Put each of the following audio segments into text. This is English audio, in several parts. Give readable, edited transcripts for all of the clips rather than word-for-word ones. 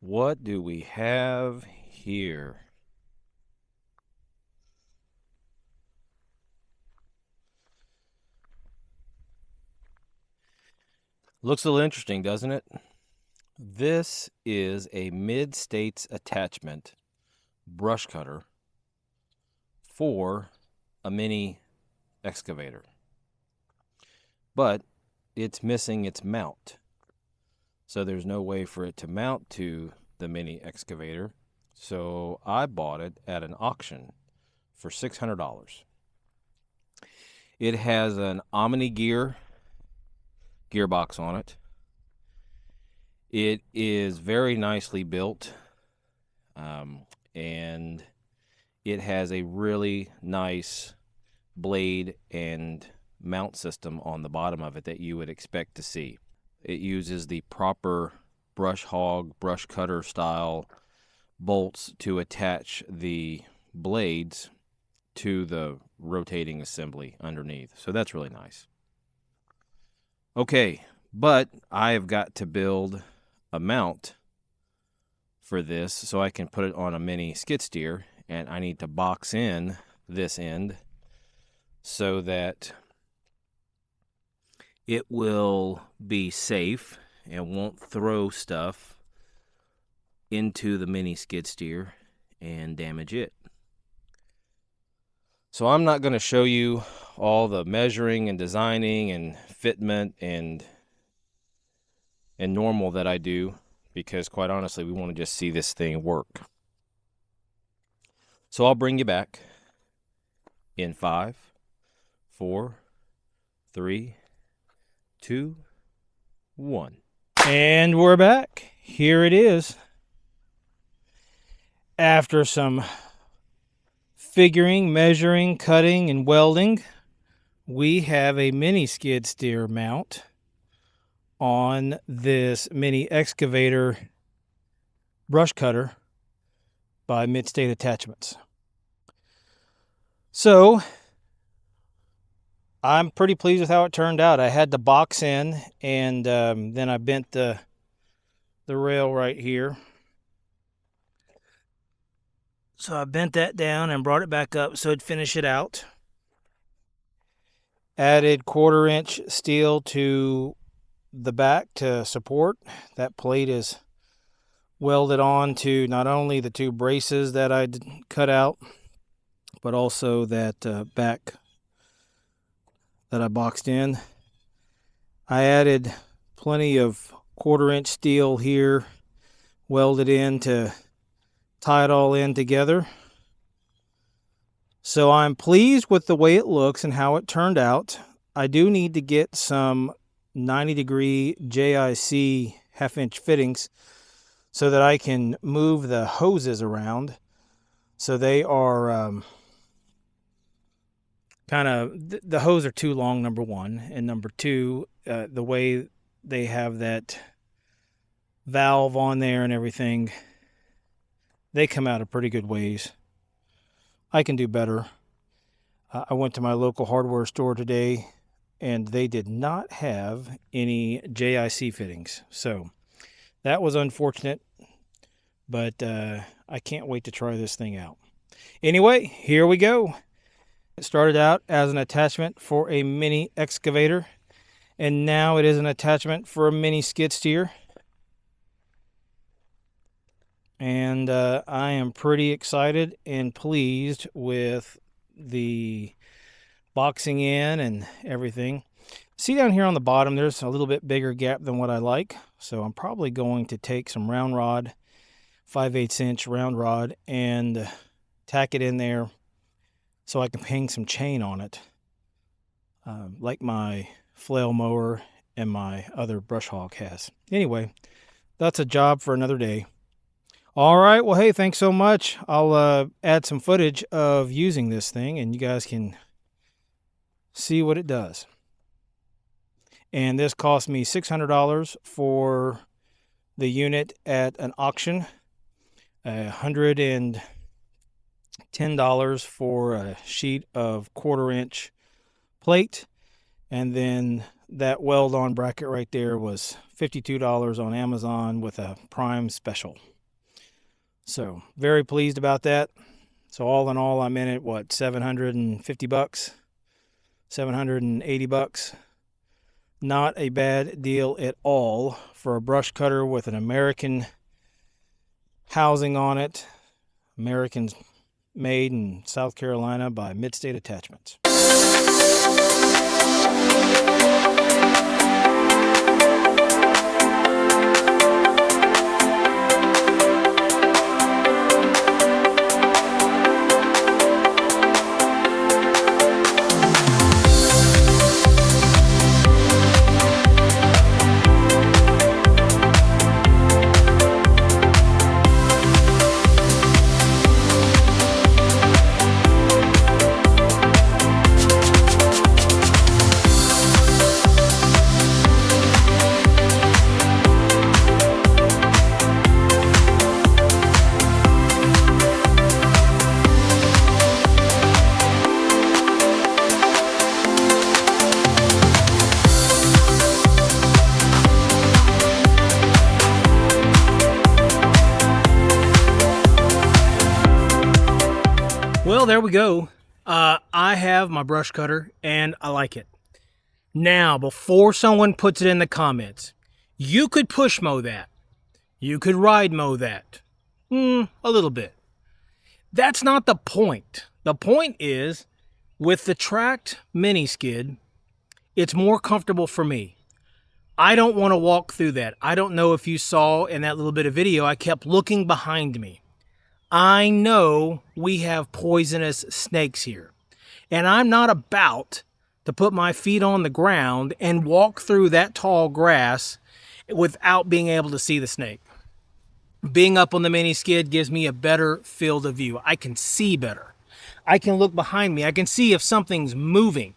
What do we have here? Looks a little interesting, doesn't it? This is a mid-states attachment brush cutter for a mini excavator. But it's missing its mount. So there's no way for it to mount to the mini excavator. So I bought it at an auction for $600. It has an Omni gearbox on it. It is very nicely built, and it has a really nice blade and mount system on the bottom of it that you would expect to see. It uses the proper brush hog, brush cutter style bolts to attach the blades to the rotating assembly underneath. So that's really nice. Okay, but I've got to build a mount for this so I can put it on a mini skid steer, and I need to box in this end so that it will be safe and won't throw stuff into the mini skid steer and damage it. So I'm not going to show you all the measuring and designing and fitment and normal that I do, because quite honestly, we want to just see this thing work. So I'll bring you back in 5, 4, 3, 2, 1. And we're back. Here it is. After some figuring, measuring, cutting, and welding, we have a mini skid steer mount on this mini excavator brush cutter by Mid-State Attachments. So I'm pretty pleased with how it turned out. I had the box in, and then I bent the rail right here. So I bent that down and brought it back up so it'd finish it out. Added 1/4-inch steel to the back to support. That plate is welded on to not only the 2 braces that I cut out, but also that back that I boxed in. I added plenty of 1/4-inch steel here, welded in to tie it all in together. So I'm pleased with the way it looks and how it turned out. I do need to get some 90-degree JIC 1/2-inch fittings so that I can move the hoses around. So they are kind of, the hose are too long, number one, and number two, the way they have that valve on there and everything, they come out a pretty good ways. I can do better. I went to my local hardware store today, and they did not have any JIC fittings. So that was unfortunate, but I can't wait to try this thing out. Anyway, here we go. It started out as an attachment for a mini excavator, and now it is an attachment for a mini skid steer. And I am pretty excited and pleased with the boxing in and everything. See down here on the bottom, there's a little bit bigger gap than what I like. So I'm probably going to take some round rod, 5/8-inch round rod, and tack it in there so I can hang some chain on it, like my flail mower and my other brush hog has. Anyway, that's a job for another day. All right, well, hey, thanks so much. I'll add some footage of using this thing, and you guys can see what it does. And this cost me $600 for the unit at an auction, $110 for a sheet of 1/4-inch plate, and then that weld-on bracket right there was $52 on Amazon with a Prime special. So very pleased about that. So all in all, I'm in it, what, 750 bucks, 780 bucks. Not a bad deal at all for a brush cutter with an American housing on it. American made in South Carolina by Midstate Attachments. Well, there we go. I have my brush cutter and I like it. Now, before someone puts it in the comments, you could push mow that. You could ride mow that. A little bit. That's not the point. The point is, with the tracked mini skid, it's more comfortable for me. I don't want to walk through that. I don't know if you saw in that little bit of video, I kept looking behind me. I know we have poisonous snakes here, and I'm not about to put my feet on the ground and walk through that tall grass without being able to see the snake. Being up on the mini skid gives me a better field of view. I can see better. I can look behind me. I can see if something's moving,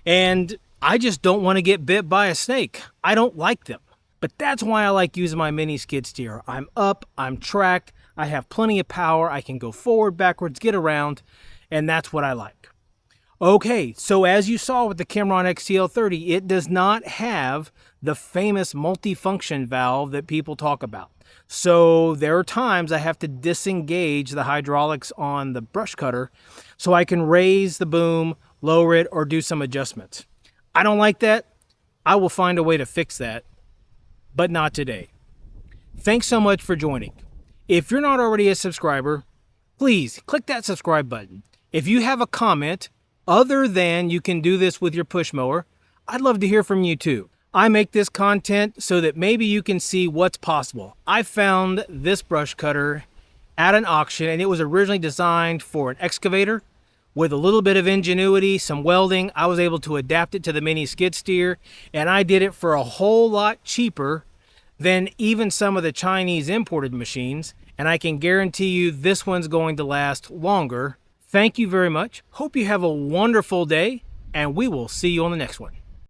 and I just don't want to get bit by a snake. I don't like them, but that's why I like using my mini skid steer. I'm up, I'm tracked, I have plenty of power. I can go forward, backwards, get around, and that's what I like. Okay, so as you saw with the Kymron XTL30, it does not have the famous multifunction valve that people talk about. So there are times I have to disengage the hydraulics on the brush cutter so I can raise the boom, lower it, or do some adjustments. I don't like that. I will find a way to fix that, but not today. Thanks so much for joining. If you're not already a subscriber, please click that subscribe button. If you have a comment other than you can do this with your push mower, I'd love to hear from you too. I make this content so that maybe you can see what's possible. I found this brush cutter at an auction, and it was originally designed for an excavator. With a little bit of ingenuity, some welding, I was able to adapt it to the mini skid steer, and I did it for a whole lot cheaper than even some of the Chinese imported machines, and I can guarantee you this one's going to last longer. Thank you very much. Hope you have a wonderful day, and we will see you on the next one.